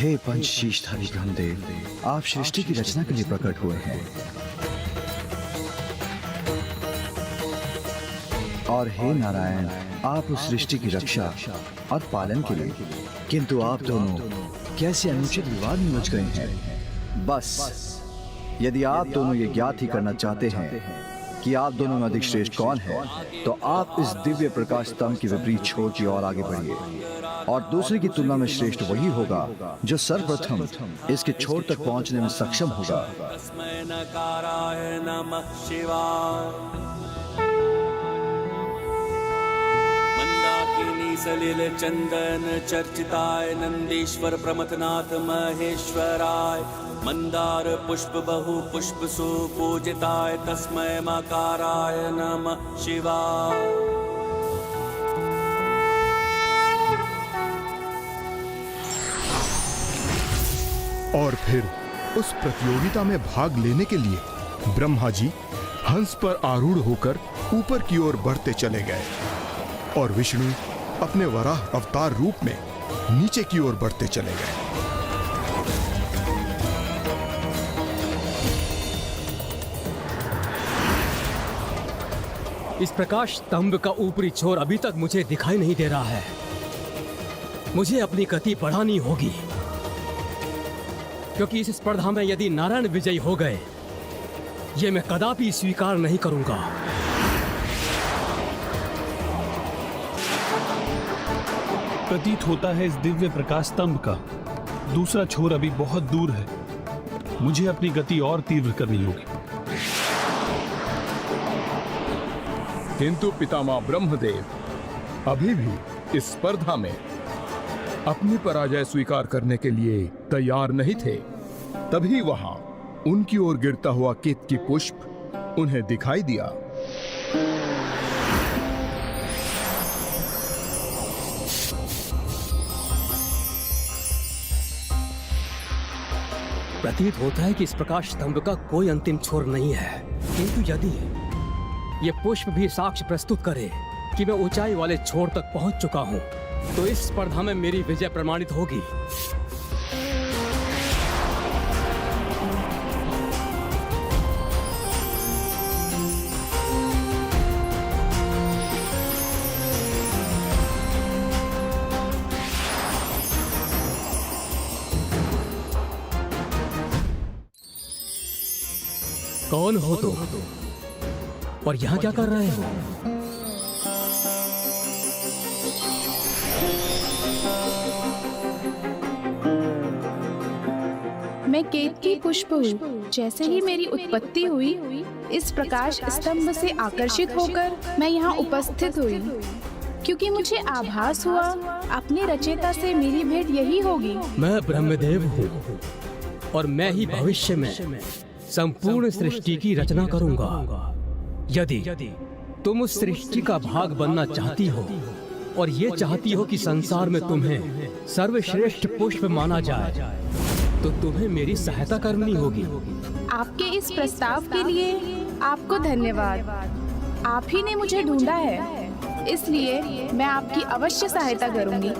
हे पंचशीषधारी ब्रह्मदेव, आप सृष्टि की रचना के लिए प्रकट हुए हैं। और हे नारायण, आप उस सृष्टि की रक्षा और पालन के लिए। किंतु आप दोनों कैसे अनुचित विवाद में उलझ गए हैं? बस यदि आप दोनों ये ज्ञात ही करना चाहते हैं कि आप दोनों में अधिक श्रेष्ठ कौन है, तो आप इस दिव्य प्रकाश स्तंभ की विपरीत छोर की ओर आगे बढ़िए, और दूसरे की तुलना में श्रेष्ठ वही होगा जो सर्वप्रथम इसके छोर तक पहुंचने में सक्षम होगा। तस्मै नकाराय नमः शिवाय। मंदाकिनी सलिल चंदन चर्चिताय नंदीश्वर प्रमथनाथ महेश्वराय। मंदार पुष्प बहु पुष्प सुपूजिताय तस्मै मकाराय नमः शिवाय। और फिर उस प्रतियोगिता में भाग लेने के लिए ब्रह्मा जी हंस पर आरूढ़ होकर ऊपर की ओर बढ़ते चले गए, और विष्णु अपने वराह अवतार रूप में नीचे की ओर बढ़ते चले गए। इस प्रकाश स्तंभ का ऊपरी छोर अभी तक मुझे दिखाई नहीं दे रहा है। मुझे अपनी गति बढ़ानी होगी, क्योंकि इस स्पर्धा में यदि नारायण विजयी हो गए, ये मैं कदापि स्वीकार नहीं करूंगा। प्रतीत होता है इस दिव्य प्रकाश स्तंभ का दूसरा छोर अभी बहुत दूर है। मुझे अपनी गति और तीव्र करनी होगी। किंतु पितामह ब्रह्मदेव अभी भी इस स्पर्धा में अपनी पराजय स्वीकार करने के लिए तैयार नहीं थे। तभी वहां उनकी ओर गिरता हुआ केतकी पुष्प उन्हें दिखाई दिया। प्रतीत होता है कि इस प्रकाश स्तंभ का कोई अंतिम छोर नहीं है, किंतु यदि ये पुष्प भी साक्ष्य प्रस्तुत करे कि मैं ऊंचाई वाले छोर तक पहुंच चुका हूं, तो इस स्पर्धा में मेरी विजय प्रमाणित होगी। कौन हो तुम? और यहां क्या कर रहे हो? मैं केतकी पुष्प हूँ। जैसे ही मेरी उत्पत्ति हुई, इस प्रकाश स्तंभ से आकर्षित होकर मैं यहाँ उपस्थित हुई, क्योंकि मुझे आभास हुआ अपने रचयिता से मेरी भेंट यही होगी। मैं ब्रह्मदेव हूँ, और मैं ही भविष्य में संपूर्ण सृष्टि की रचना करूंगा। यदि तुम उस सृष्टि का भाग बनना चाहती हो, और ये चाहती हो कि संसार में तुम्हें सर्वश्रेष्ठ पुष्प माना जाए, तो तुम्हें मेरी सहायता करनी होगी। आपके इस प्रस्ताव के लिए आपको धन्यवाद। आप ही ने मुझे ढूंढा है, इसलिए मैं आपकी अवश्य सहायता करूंगी।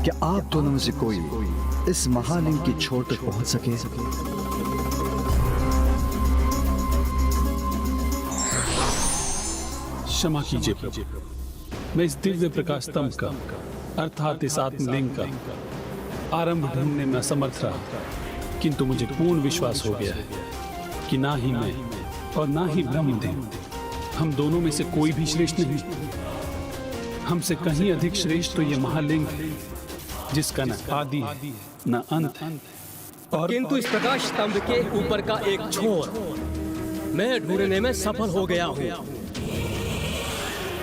क्या आप दोनों में से कोई इस महालिंग की छोर तक पहुंच सके? क्षमा कीजिए प्रभु, मैं इस दिव्य प्रकाश स्तंभ का अर्थात इस आत्मलिंग का आरंभ ढूंढने में असमर्थ रहा, किंतु मुझे पूर्ण विश्वास हो गया है कि ना ही मैं और ना ही ब्रह्मदेव, हम दोनों में से कोई भी श्रेष्ठ नहीं। हमसे कहीं अधिक श्रेष्ठ तो ये महालिंग है, जिसका न आदि है न अंत है। और किंतु इस प्रकाश स्तंभ के ऊपर का एक छोर मैं ढूंढने में सफल हो गया हूँ,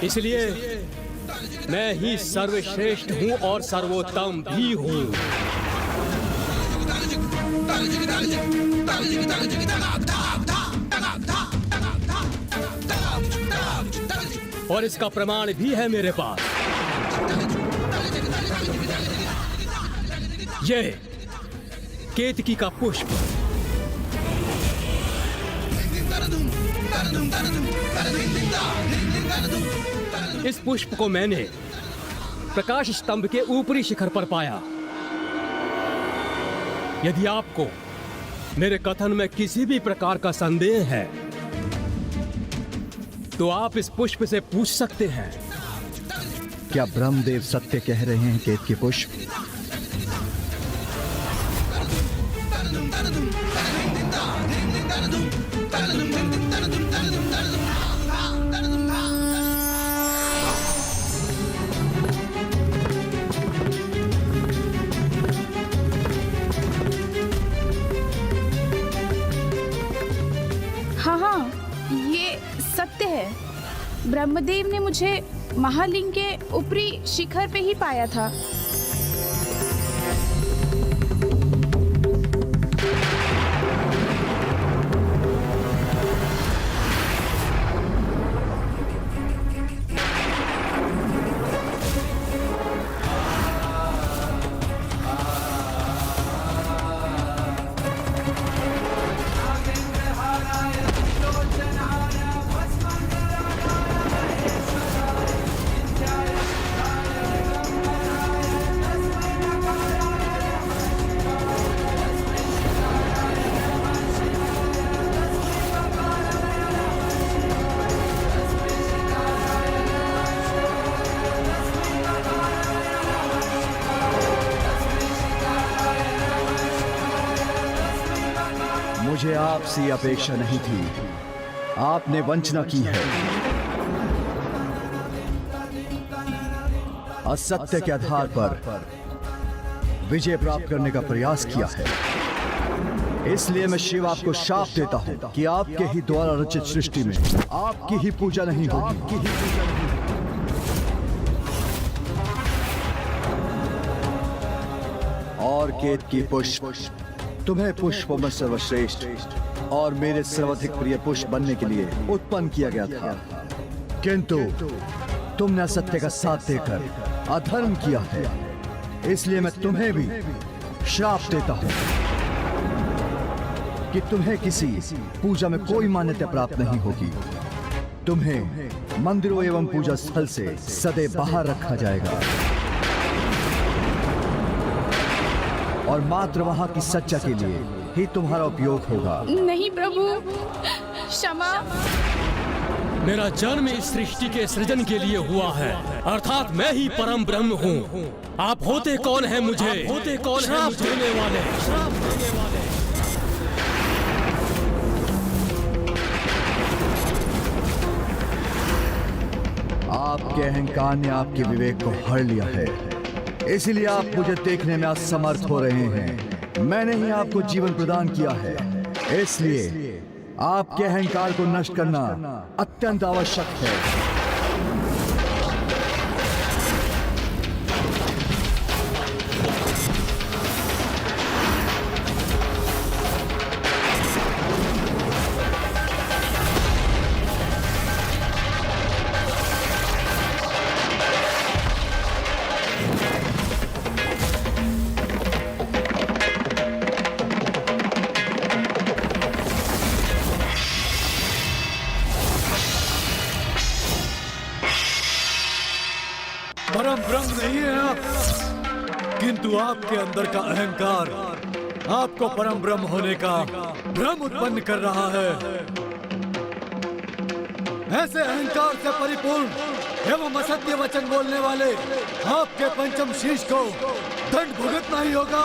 इसलिए मैं ही सर्वश्रेष्ठ हूँ और सर्वोत्तम भी हूँ। और इसका प्रमाण भी है मेरे पास। ये केतकी का पुष्प। इस पुष्प को मैंने प्रकाश स्तंभ के ऊपरी शिखर पर पाया। यदि आपको मेरे कथन में किसी भी प्रकार का संदेह है तो आप इस पुष्प से पूछ सकते हैं। क्या ब्रह्मदेव सत्य कह रहे हैं केतकी पुष्प? हाँ, ये सत्य है। ब्रह्मदेव ने मुझे महालिंग के ऊपरी शिखर पे ही पाया था। मुझे आपसे अपेक्षा नहीं थी। आपने वंचना की है, असत्य के आधार पर विजय प्राप्त करने का प्रयास किया है। इसलिए मैं शिव आपको शाप देता हूं कि आपके ही द्वारा रचित सृष्टि में आपकी ही पूजा नहीं होगी। और केतकी पुष्प, तुम्हें पुष्पों में सर्वश्रेष्ठ और मेरे सर्वाधिक प्रिय पुष्प बनने के लिए उत्पन्न किया गया था, किंतु तुमने असत्य का साथ देकर अधर्म किया है। इसलिए मैं तुम्हें भी श्राप देता हूं कि तुम्हें किसी पूजा में कोई मान्यता प्राप्त नहीं होगी। तुम्हें मंदिरों एवं पूजा स्थल से सदैव बाहर रखा जाएगा और मात्र वहां की सच्चा के लिए ही तुम्हारा उपयोग होगा। नहीं प्रभु, क्षमा। मेरा जन्म इस सृष्टि के सृजन के लिए हुआ है, अर्थात मैं ही परम ब्रह्म हूँ। आप होते कौन है मुझे श्राप देने वाले? आपके अहंकार ने आपके विवेक को हर लिया है, इसीलिए आप मुझे देखने में असमर्थ हो रहे हैं। मैंने ही आपको जीवन प्रदान किया है, इसलिए आपके अहंकार को नष्ट करना अत्यंत आवश्यक है। परम ब्रह्म नहीं है आप, किंतु आपके अंदर का अहंकार आपको परम ब्रह्म होने का भ्रम उत्पन्न कर रहा है। ऐसे अहंकार से परिपूर्ण एवं असत्य वचन बोलने वाले आपके पंचम शीश को दंड भुगतना ही होगा।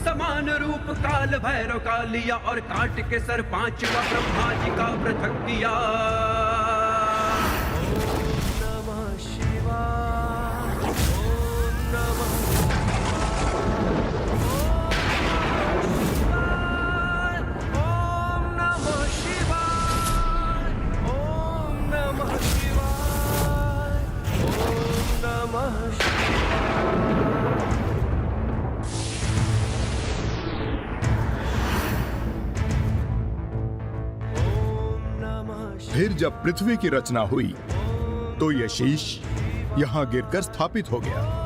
समान रूप काल भैरव का लिया और काट के सर पांचवा ब्रह्मा जी का पृथक किया। ओम नमः शिवाय, ओम नमः शिवाय, ओम नमः शिवाय, ओम नमः शिवाय। फिर जब पृथ्वी की रचना हुई तो यह शीश यहां गिरकर स्थापित हो गया।